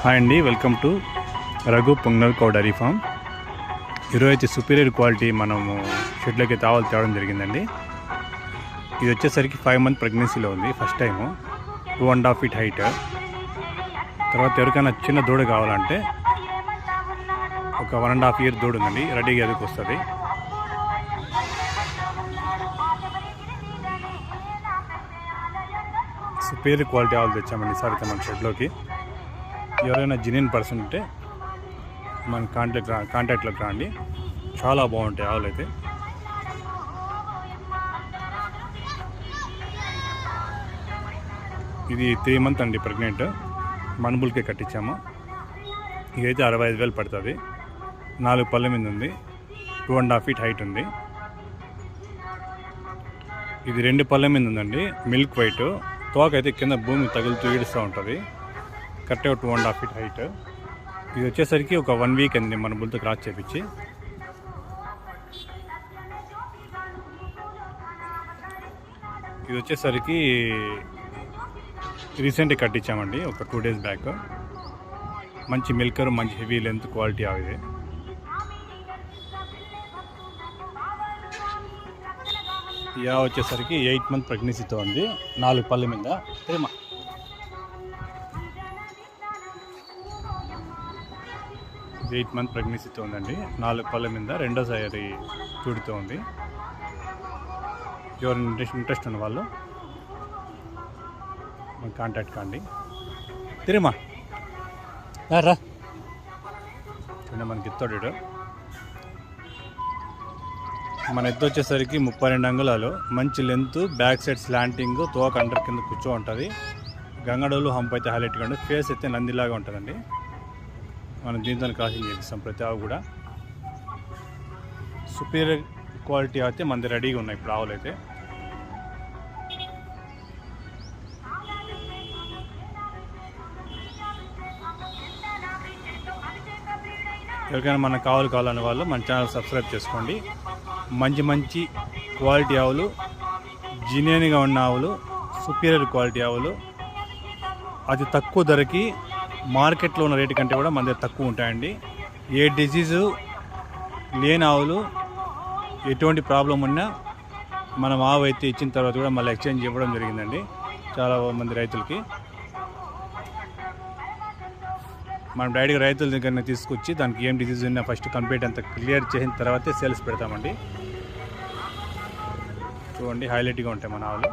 Hi అండి, welcome to Raghu Pongal cow dairy farm. ఈరోజు అయితే సుపీరియర్ క్వాలిటీ మనము షెడ్లోకి తేవడం జరిగిందండి. ఇది వచ్చేసరికి 5 month ప్రెగ్నెన్సీలో ఉంది. First time 2.5 feet height. తర్వాత ఎవరికైనా చిన్న దూడ కావాలంటే ఒక 1.5 year దూడ ఉందండి, రెడీగా ఎదుకు వస్తుంది. సుపీరియర్ క్వాలిటీ ఆవులు తెచ్చామండి ఈసారి మన షెడ్లోకి. ఎవరైనా జెన్యూన్ పర్సన్ ఉంటే మన కాంటాక్ట్లోకి రండి, చాలా బాగుంటాయి ఆవులు అయితే. ఇది 3 month అండి ప్రెగ్నెంట్. మనుబుల్కే కట్టించాము. ఇదైతే 65,000 పడుతుంది. 4 పళ్ళ మీద ఉంది. 2.5 feet హైట్ ఉంది. ఇది 2 పళ్ళ మీద ఉందండి. మిల్క్ వైట్, తోక అయితే కింద భూమి తగులుతూ ఈడుస్తూ ఉంటుంది. కరెక్ట్గా 2.5 feet హైట్. ఇది వచ్చేసరికి ఒక 1 week అండి మన బుల్తో క్రాస్ చేపించి. ఇది వచ్చేసరికి రీసెంట్గా కట్టించామండి, ఒక 2 days బ్యాక్. మంచి మిల్కర్, మంచి హెవీ లెంత్ క్వాలిటీ ఆవిది. యా వచ్చేసరికి 8 month ప్రెగ్నెన్సీతో ఉంది. 4 పళ్ళ మీద. 8 month ప్రెగ్నెన్సీతో ఉందండి. 4 పళ్ళ మీద, రెండోసారి చూడుతూ ఉంది. ఎవరైనా ఇంట్రెస్ట్ ఉన్న వాళ్ళు కాంటాక్ట్ కాండి. తిరిమా రా, మనకి ఇస్తాడు. మన ఎత్తు వచ్చేసరికి 32 అంగుళాలు. మంచి లెంత్, బ్యాక్ సైడ్ స్లాంటింగ్, తోక అండర్ కింద కూర్చో ఉంటుంది. గంగడోలు హంప్ అయితే హైలైట్గా ఉంటుంది. ఫేస్ అయితే నందిలాగా ఉంటుందండి. మనం దీంతో క్రాసింగ్ చేపిస్తాం ప్రతి ఆవు కూడా. సుపీరియర్ క్వాలిటీ అయితే మనది రెడీగా ఉన్నాయి ఇప్పుడు ఆవులు అయితే. ఎవరికైనా మన కావాలనే వాళ్ళు మన ఛానల్ సబ్స్క్రైబ్ చేసుకోండి. మంచి క్వాలిటీ ఆవులు, జెన్యూన్గా ఉన్న ఆవులు, సుపీరియర్ క్వాలిటీ ఆవులు అతి తక్కువ ధరకి మార్కెట్లో ఉన్న రేటు కంటే కూడా మన దగ్గర తక్కువ ఉంటాయండి. ఏ డిసీజు లేని ఆవులు, ఎటువంటి ప్రాబ్లం ఉన్నా మనం ఆవు అయితే ఇచ్చిన తర్వాత కూడా మళ్ళీ ఎక్స్చేంజ్ ఇవ్వడం జరిగిందండి చాలా మంది రైతులకి. మనం డైరెక్ట్గా రైతుల దగ్గర తీసుకొచ్చి దానికి ఏం డిసీజ్ ఉన్నా ఫస్ట్ కంప్లీట్ అంతా క్లియర్ చేసిన తర్వాతే సేల్స్ పెడతామండి. చూడండి, హైలైట్గా ఉంటాయి మన ఆవులు.